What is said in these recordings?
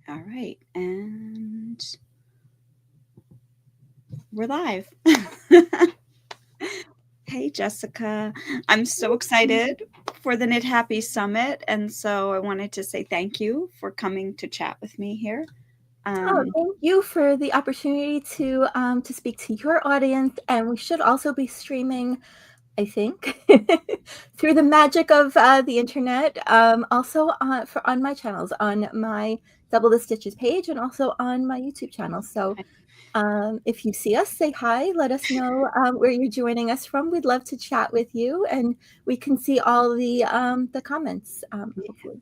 All right, and we're live. Hey, Jessica. I'm so excited for the Knit Happy Summit. And so I wanted to say thank you for coming to chat with me here. Oh, Um, thank you for the opportunity to speak to your audience, and we should also be streaming, I think, through the magic of the internet. Also on my channels, on my Double the Stitches page, and also on my YouTube channel. So if you see us, say hi. Let us know where you're joining us from. We'd love to chat with you, and we can see all the comments. Hopefully.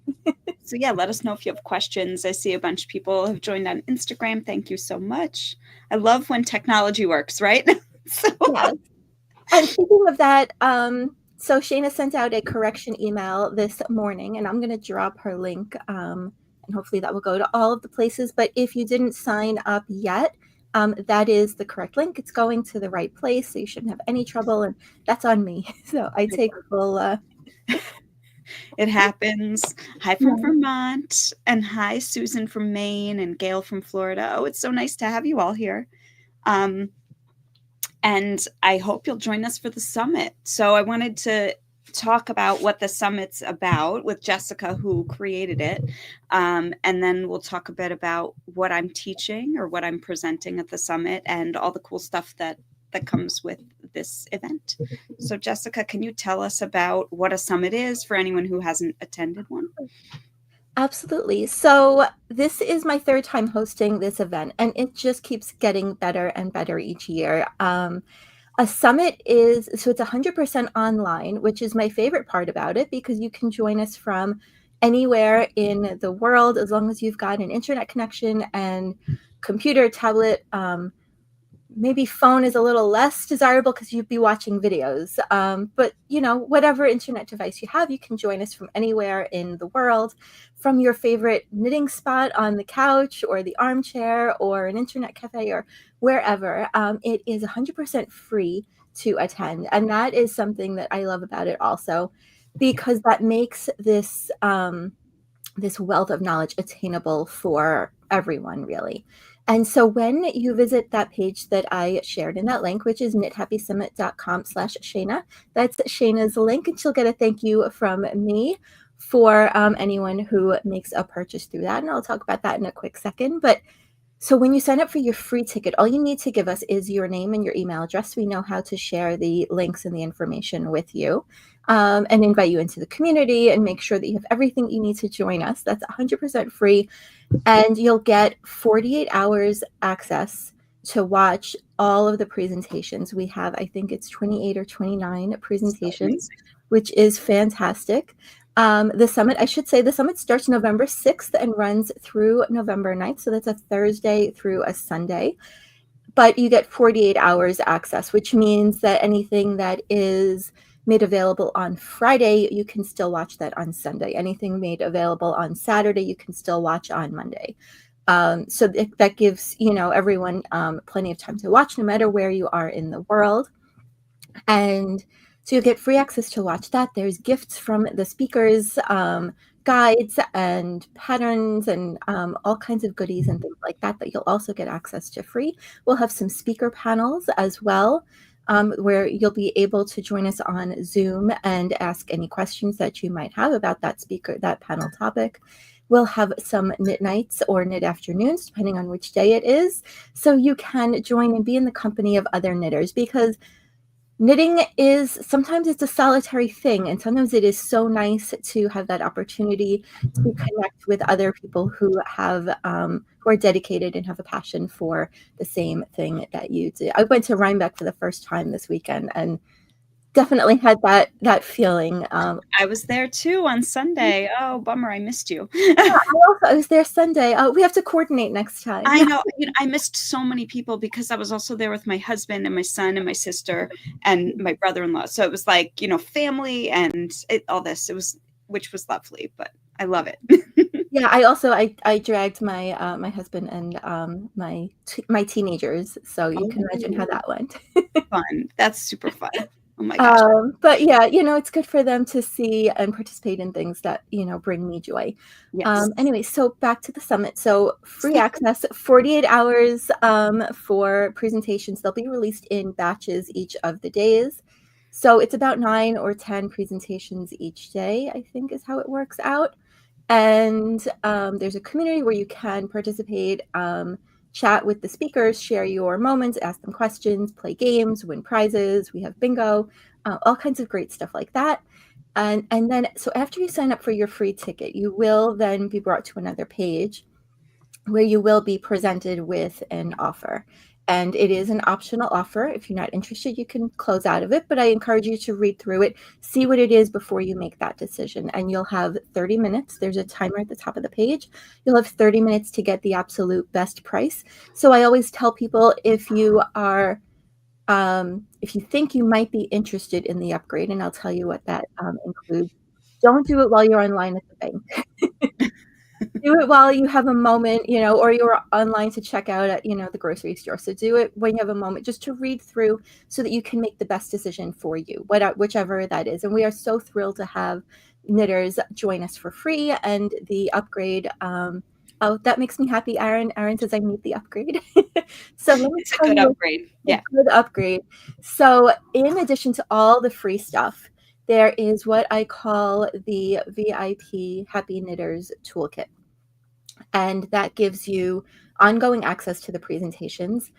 so, yeah, let us know if you have questions. I see a bunch of people have joined on Instagram. Thank you so much. I love when technology works, right? so, Yeah. And speaking of that, so Shaina sent out a correction email this morning, and I'm going to drop her link, and hopefully that will go to all of the places. But if you didn't sign up yet, that is the correct link. It's going to the right place, so you shouldn't have any trouble, and that's on me. So I take full. it happens. Hi from Vermont, and hi, Susan from Maine, and Gail from Florida. Oh, it's so nice to have you all here. Um, and I hope you'll join us for the summit. So I wanted to talk about what the summit's about with Jessica, who created it. And then we'll talk a bit about what I'm teaching or what I'm presenting at the summit and all the cool stuff that comes with this event. So Jessica, can you tell us about what a summit is for anyone who hasn't attended one? Absolutely. So this is my third time hosting this event, and it just keeps getting better and better each year. A summit is so it's 100% online, which is my favorite part about it because you can join us from anywhere in the world as long as you've got an internet connection and computer, tablet. Maybe phone is a little less desirable because you'd be watching videos. But whatever internet device you have, you can join us from anywhere in the world, from your favorite knitting spot on the couch or the armchair or an internet cafe or wherever. It is 100% free to attend, and that is something that I love about it also, because that makes this wealth of knowledge attainable for everyone, really. And so when you visit that page that I shared in that link, which is knithappysummit.com/Shaina, that's Shaina's link, and she'll get a thank you from me for anyone who makes a purchase through that. And I'll talk about that in a quick second. But so when you sign up for your free ticket, all you need to give us is your name and your email address. We know how to share the links and the information with you, and invite you into the community and make sure that you have everything you need to join us. That's 100% free. And you'll get 48 hours access to watch all of the presentations. We have, I think it's 28 or 29 So presentations, amazing. which is fantastic. The summit, I should say, the summit starts November 6th and runs through November 9th. So that's a Thursday through a Sunday. But you get 48 hours access, which means that anything that is made available on Friday, you can still watch that on Sunday. Anything made available on Saturday, you can still watch on Monday. So that gives everyone plenty of time to watch, no matter where you are in the world. And so you get free access to watch that. There's gifts from the speakers, guides and patterns, and all kinds of goodies and things like that you'll also get access to free. We'll have some speaker panels as well, where you'll be able to join us on Zoom and ask any questions that you might have about that panel topic. We'll have some knit nights or knit afternoons, depending on which day it is, so you can join and be in the company of other knitters, because knitting is sometimes it's a solitary thing, and sometimes it is so nice to have that opportunity to connect with other people who are dedicated and have a passion for the same thing that you do. I went to Rhinebeck for the first time this weekend and definitely had that feeling. I was there too on Sunday. Oh, bummer, I missed you. I was there Sunday. We have to coordinate next time. I know, I missed so many people because I was also there with my husband and my son and my sister and my brother-in-law. So it was like, family and all this. Which was lovely, but I love it. Yeah, I dragged my husband and my teenagers, so you can imagine how Oh, that went. fun. That's super fun. Oh my gosh. But yeah, it's good for them to see and participate in things that, bring me joy. Yes. Anyway, so back to the summit. So free access, 48 hours for presentations. They'll be released in batches each of the days. So it's about 9 or 10 presentations each day, I think is how it works out. And there's a community where you can participate, chat with the speakers, share your moments, ask them questions, play games, win prizes. We have bingo, all kinds of great stuff like that. And then, so after you sign up for your free ticket, you will then be brought to another page where you will be presented with an offer. And it is an optional offer. If you're not interested, you can close out of it, but I encourage you to read through it, see what it is before you make that decision. And you'll have 30 minutes. There's a timer at the top of the page. You'll have 30 minutes to get the absolute best price. So I always tell people, if you think you might be interested in the upgrade, and I'll tell you what that includes, don't do it while you're online at the bank. Do it while you have a moment, or you're online to check out at, the grocery store. So do it when you have a moment, just to read through so that you can make the best decision for you, whichever that is. And we are so thrilled to have knitters join us for free, and the upgrade. Oh, that makes me happy, Aaron. Aaron says I need the upgrade. So let me It's a tell good you upgrade. a Yeah. good upgrade. So in addition to all the free stuff, there is what I call the VIP Happy Knitters Toolkit. And that gives you ongoing access to the presentations,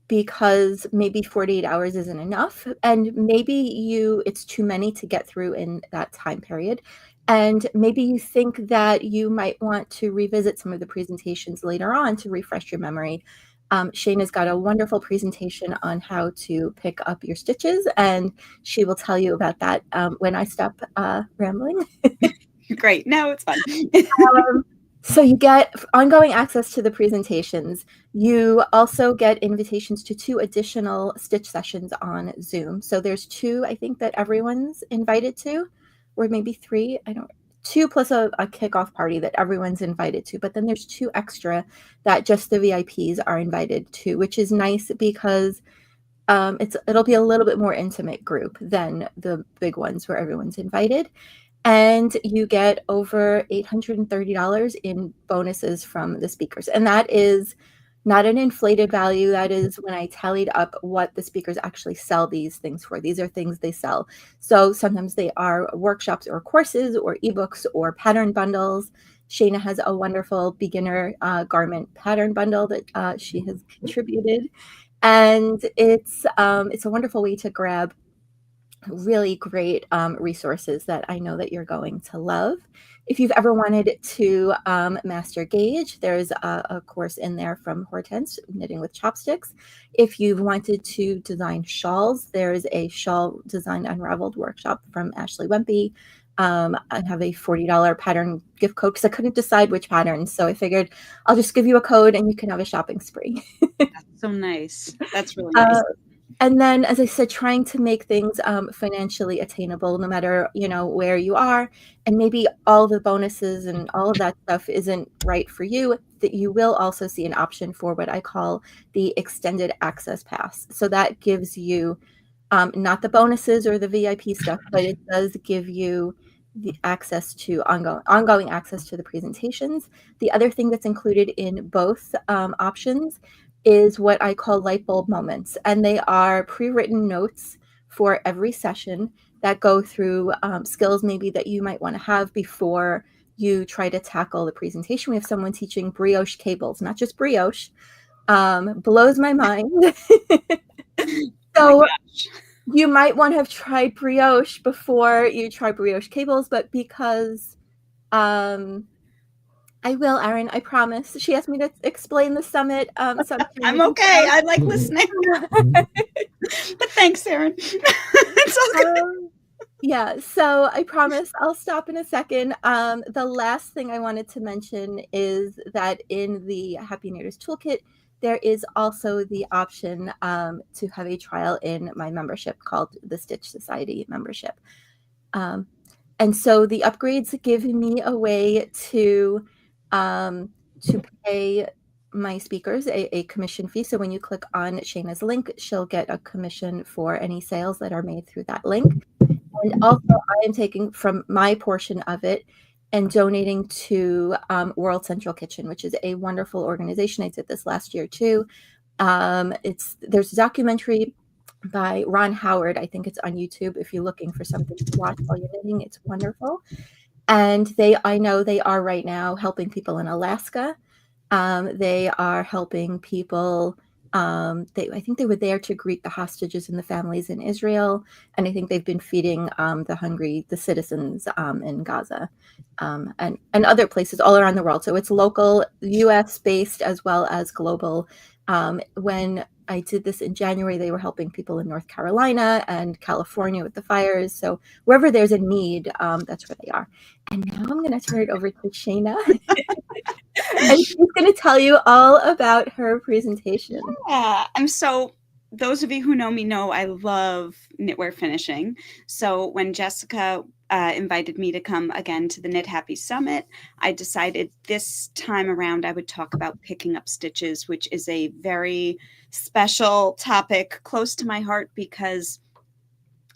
because maybe 48 hours isn't enough, and maybe it's too many to get through in that time period. And maybe you think that you might want to revisit some of the presentations later on to refresh your memory. Shaina's got a wonderful presentation on how to pick up your stitches, and she will tell you about that when I stop rambling. Great. No, it's fun. So you get ongoing access to the presentations. You also get invitations to 2 additional stitch sessions on Zoom. So there's 2, I think, that everyone's invited to, or maybe 3. I don't. 2 plus a kickoff party that everyone's invited to. But then there's 2 extra that just the VIPs are invited to, which is nice because it'll be a little bit more intimate group than the big ones where everyone's invited. And you get over $830 in bonuses from the speakers. And that is not an inflated value. That is when I tallied up what the speakers actually sell these things for. These are things they sell. So sometimes they are workshops or courses or ebooks or pattern bundles. Shaina has a wonderful beginner garment pattern bundle that she has contributed. And it's a wonderful way to grab really great resources that I know that you're going to love. If you've ever wanted to master gauge, there's a course in there from Hortense, Knitting with Chopsticks. If you've wanted to design shawls, there's a shawl design unraveled workshop from Ashley Wempy. I have a $40 pattern gift code because I couldn't decide which pattern. So I figured I'll just give you a code and you can have a shopping spree. That's so nice. That's really Uh, nice. and then, as I said, trying to make things financially attainable, no matter where you are, and maybe all the bonuses and all of that stuff isn't right for you. That you will also see an option for what I call the extended access pass. So that gives you not the bonuses or the VIP stuff, but it does give you the access to ongoing access to the presentations. The other thing that's included in both options is what I call light bulb moments, and they are pre-written notes for every session that go through skills maybe that you might want to have before you try to tackle the presentation. We have someone teaching brioche cables, not just brioche. Blows my mind. Oh my So gosh. you might want to have tried brioche before you try brioche cables, but because I will, Erin, I promise. She asked me to explain the summit sometime. I'm okay. I like listening. But thanks, Erin. It's all good. Yeah, so I promise I'll stop in a second. The last thing I wanted to mention is that in the Happy Knitters Toolkit, there is also the option to have a trial in my membership called the Stitch Society membership. And so the upgrades give me a way to pay my speakers a commission fee. So when you click on Shaina's link, she'll get a commission for any sales that are made through that link. And also, I am taking from my portion of it and donating to World Central Kitchen, which is a wonderful organization. I did this last year too. There's a documentary by Ron Howard. I think it's on YouTube. If you're looking for something to watch while you're knitting, it's wonderful. And I know they are right now helping people in Alaska. They are helping people. I think they were there to greet the hostages and the families in Israel, and I think they've been feeding the citizens in Gaza, and other places all around the world. So it's local, U.S. based as well as global. When I did this in January, they were helping people in North Carolina and California with the fires. So wherever there's a need, that's where they are. And now I'm going to turn it over to Shaina. And she's going to tell you all about her presentation. Yeah, those of you who know me know I love knitwear finishing. So when Jessica invited me to come again to the Knit Happy Summit, I decided this time around I would talk about picking up stitches, which is a very special topic close to my heart because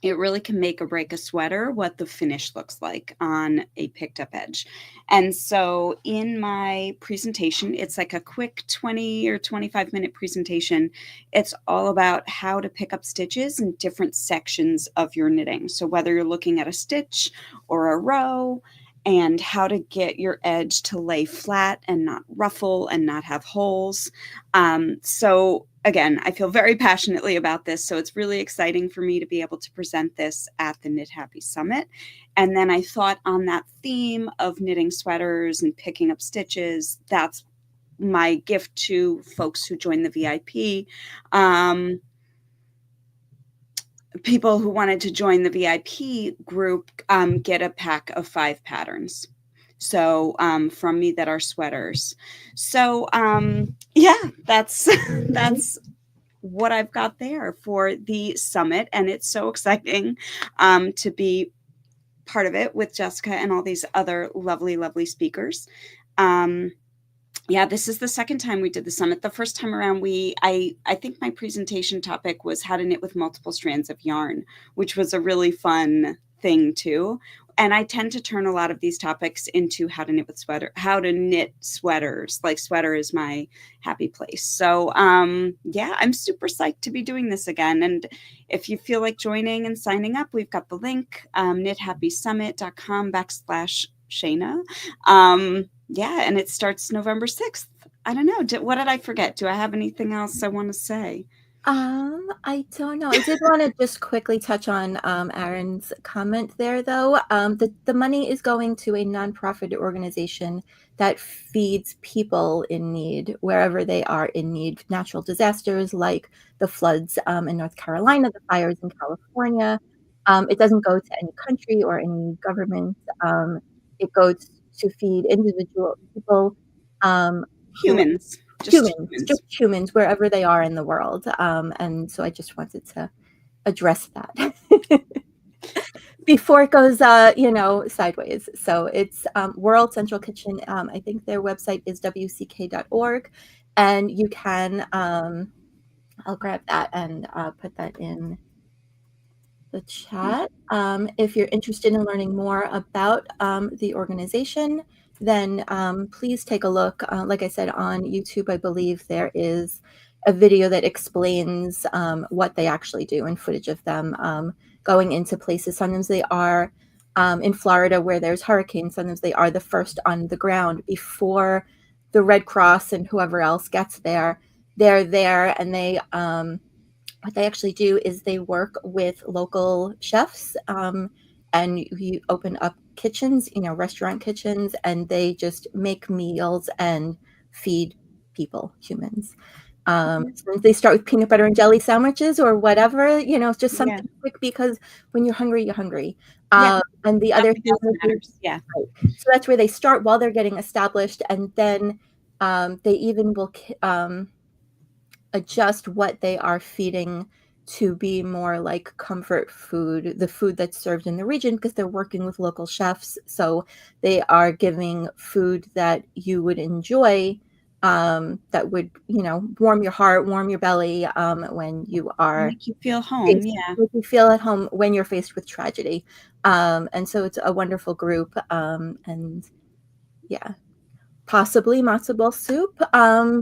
it really can make or break a sweater what the finish looks like on a picked up edge. And so in my presentation, it's like a quick 20 or 25-minute presentation. It's all about how to pick up stitches in different sections of your knitting. So whether you're looking at a stitch or a row, and how to get your edge to lay flat and not ruffle and not have holes. So again, I feel very passionately about this. So it's really exciting for me to be able to present this at the Knit Happy Summit. And then I thought on that theme of knitting sweaters and picking up stitches, that's my gift to folks who join the VIP. People who wanted to join the VIP group get a pack of 5 patterns. So from me that are sweaters. So yeah, that's that's what I've got there for the summit, and it's so exciting to be part of it with Jessica and all these other lovely, lovely speakers. Yeah, this is the second time we did the summit. The first time around, I think my presentation topic was how to knit with multiple strands of yarn, which was a really fun thing too. And I tend to turn a lot of these topics into how to knit sweaters. Like sweater is my happy place. So yeah, I'm super psyched to be doing this again. And if you feel like joining and signing up, we've got the link, knithappysummit.com/Shaina. Yeah, and it starts November 6th. I don't know. What did I forget? Do I have anything else I want to say? I don't know. I did want to just quickly touch on Aaron's comment there, though. The money is going to a nonprofit organization that feeds people in need wherever they are in need. Natural disasters like the floods in North Carolina, the fires in California. It doesn't go to any country or any government. It goes to feed individual people who Humans. Just just humans. humans, wherever they are in the world. And so I just wanted to address that before it goes, sideways. So it's World Central Kitchen. I think their website is wck.org, and you can. I'll grab that and put that in the chat. If you're interested in learning more about the organization, then please take a look. Like I said, on YouTube, I believe there is a video that explains what they actually do and footage of them going into places. Sometimes they are in Florida where there's hurricanes. Sometimes they are the first on the ground before the Red Cross and whoever else gets there. They're there, and what they actually do is they work with local chefs, and you open up kitchens, restaurant kitchens, and they just make meals and feed people, humans. So they start with peanut butter and jelly sandwiches or whatever, just Yeah. something quick, because when you're hungry, you're hungry. Yeah. And the other Nothing thing else matters. Yeah. so that's where they start while they're getting established, and then they even will adjust what they are feeding to be more like comfort food, the food that's served in the region, because they're working with local chefs. So they are giving food that you would enjoy that would, warm your heart, warm your belly, when you are Make you feel home, faced, yeah. make you feel at home when you're faced with tragedy. And so it's a wonderful group. And yeah, possibly matzo ball soup,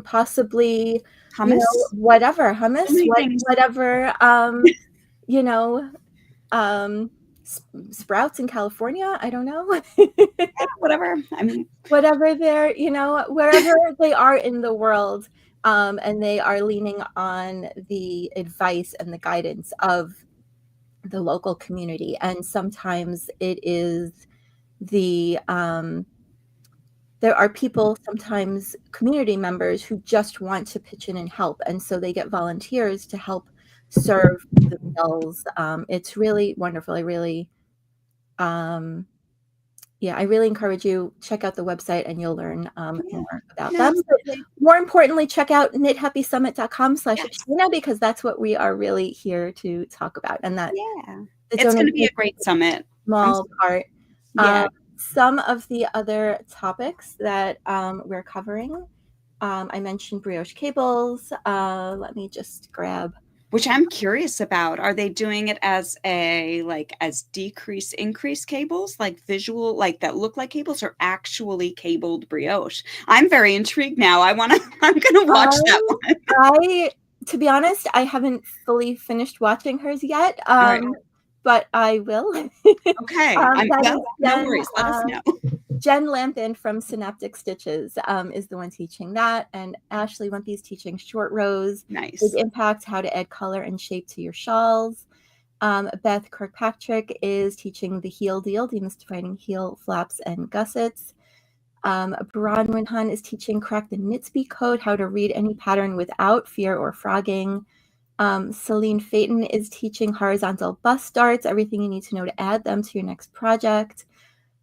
possibly, Hummus? whatever, So hummus, many things. whatever, you know, um, sprouts in California. I don't know. Yeah, whatever. I mean, Whatever they're, wherever they are in the world, and they are leaning on the advice and the guidance of the local community. And sometimes it is the, there are people, sometimes community members, who just want to pitch in and help. And so they get volunteers to help serve the meals. It's really wonderful. Um, yeah, I really encourage you, check out the website and you'll learn yeah. more about No, them. But absolutely. more importantly, check out knithappysummit.com/Shaina, Yes. because that's what we are really here to talk about. And that Yeah. the It's gonna donation be is a great summit. a I'm small so part. yeah. Some of the other topics that we're covering, I mentioned brioche cables. Let me just grab. Which I'm curious about. Are they doing it as as decrease increase cables, like visual, like that look like cables, or actually cabled brioche? I'm very intrigued now. I'm gonna watch that Um, one. I, to be honest, I haven't fully finished watching hers yet, All right. but I will. Okay. That is No worries. Let us know. Jen Lampin from Synaptic Stitches, is the one teaching that, and Ashley Wimpy's teaching short rows, big Nice. impact, how to add color and shape to your shawls. Beth Kirkpatrick is teaching the heel deal, demystifying heel flaps and gussets. Bronwyn Han is teaching Crack the Knitsby Code, how to read any pattern without fear or frogging. Celine Phaeton is teaching horizontal bust darts, everything you need to know to add them to your next project.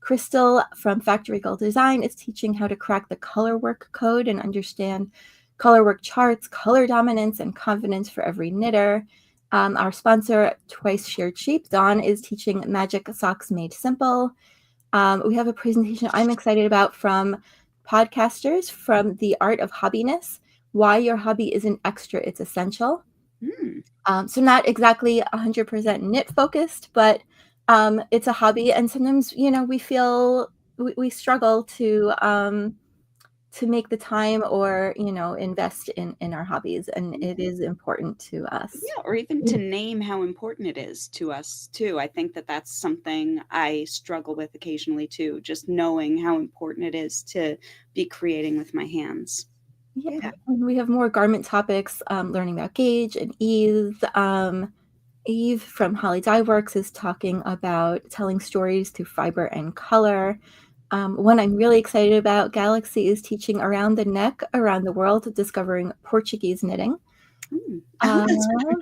Crystal from Factory Girl Design is teaching how to crack the color work code and understand color work charts, color dominance, and confidence for every knitter. Our sponsor, Twice Shared Sheep, Dawn, is teaching Magic Socks Made Simple. We have a presentation I'm excited about from podcasters from The Art of Hobbiness, Why Your Hobby Isn't Extra, It's Essential. Hmm. So not exactly 100% knit focused, but it's a hobby. And sometimes, we feel we struggle to make the time or, invest in our hobbies. And it is important to us. Yeah, or even to name how important it is to us too. I think that that's something I struggle with occasionally too, just knowing how important it is to be creating with my hands. Yeah, Yeah. and we have more garment topics, learning about gauge and ease. Eve from Holly Dye Works is talking about telling stories through fiber and color. One I'm really excited about, Galaxy, is teaching around the neck, around the world, discovering Portuguese knitting. Mm. Oh, Uh,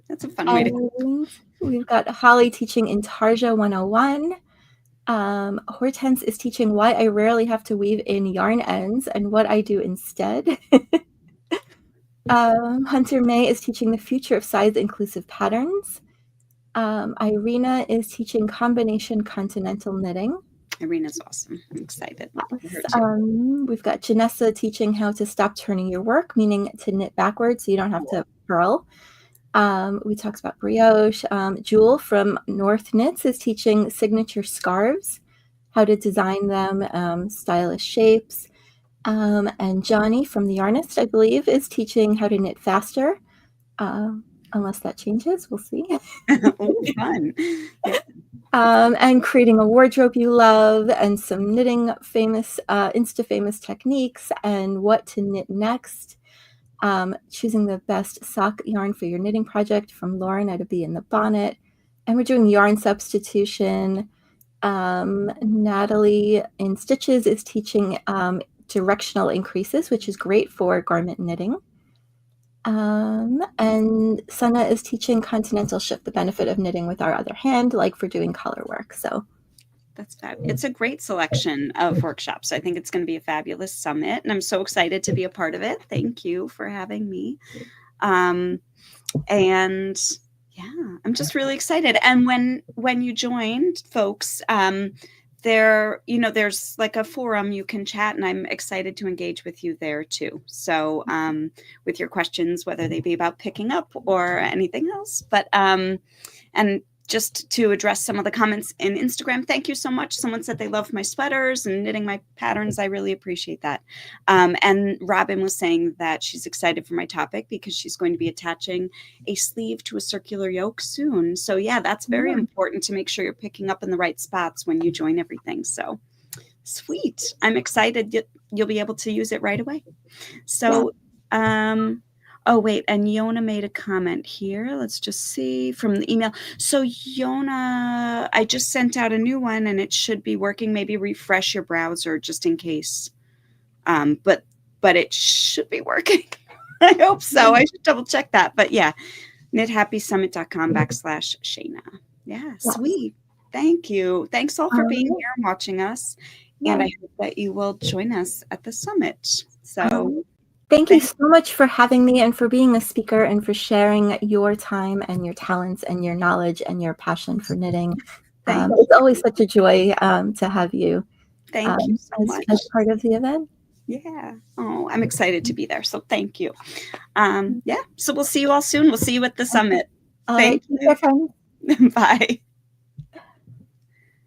that's a fun way to and we've got Holly teaching Intarsia 101. Hortense is teaching why I rarely have to weave in yarn ends and what I do instead. Hunter May is teaching the future of size-inclusive patterns. Irina is teaching combination continental knitting. Irina's awesome. I'm excited for her Yes. too. We've got Janessa teaching how to stop turning your work, meaning to knit backwards so you don't have to purl. We talked about brioche. Jewel from North Knits is teaching signature scarves, how to design them, stylish shapes. And Johnny from The Yarnist, I believe, is teaching how to knit faster. Unless that changes, we'll see. Oh, fun. Yeah. And creating a wardrobe you love, and some knitting famous, Insta famous techniques, and what to knit next. Choosing the best sock yarn for your knitting project from Lauren at A Bee in the Bonnet. And we're doing yarn substitution. Natalie in Stitches is teaching directional increases, which is great for garment knitting. And Sana is teaching continental shift, the benefit of knitting with our other hand, like for doing color work. So That's fab. It's a great selection of workshops. I think it's going to be a fabulous summit, and I'm so excited to be a part of it. Thank you for having me. Um, and yeah, I'm just really excited. And when you joined, folks, there's like a forum you can chat, and I'm excited to engage with you there too. So, with your questions, whether they be about picking up or anything else, and just to address some of the comments in Instagram, thank you so much. Someone said they love my sweaters and knitting my patterns. I really appreciate that. And Robin was saying that she's excited for my topic because she's going to be attaching a sleeve to a circular yoke soon. So yeah, that's very important to make sure you're picking up in the right spots when you join everything. So sweet. I'm excited. You'll be able to use it right away. So, oh wait, and Yona made a comment here. Let's just see from the email. So Yona, I just sent out a new one and it should be working. Maybe refresh your browser just in case. But it should be working. I hope so. I should double check that. But yeah, knithappysummit.com/Shaina. Yeah, sweet. Thank you. Thanks all for being here and watching us. And I hope that you will join us at the summit. So thank you so much for having me and for being a speaker and for sharing your time and your talents and your knowledge and your passion for knitting. It's always such a joy to have you, thank you so much as part of the event. Yeah. Oh, I'm excited to be there. So thank you. Yeah. So we'll see you all soon. We'll see you at the summit. Thank you. Bye.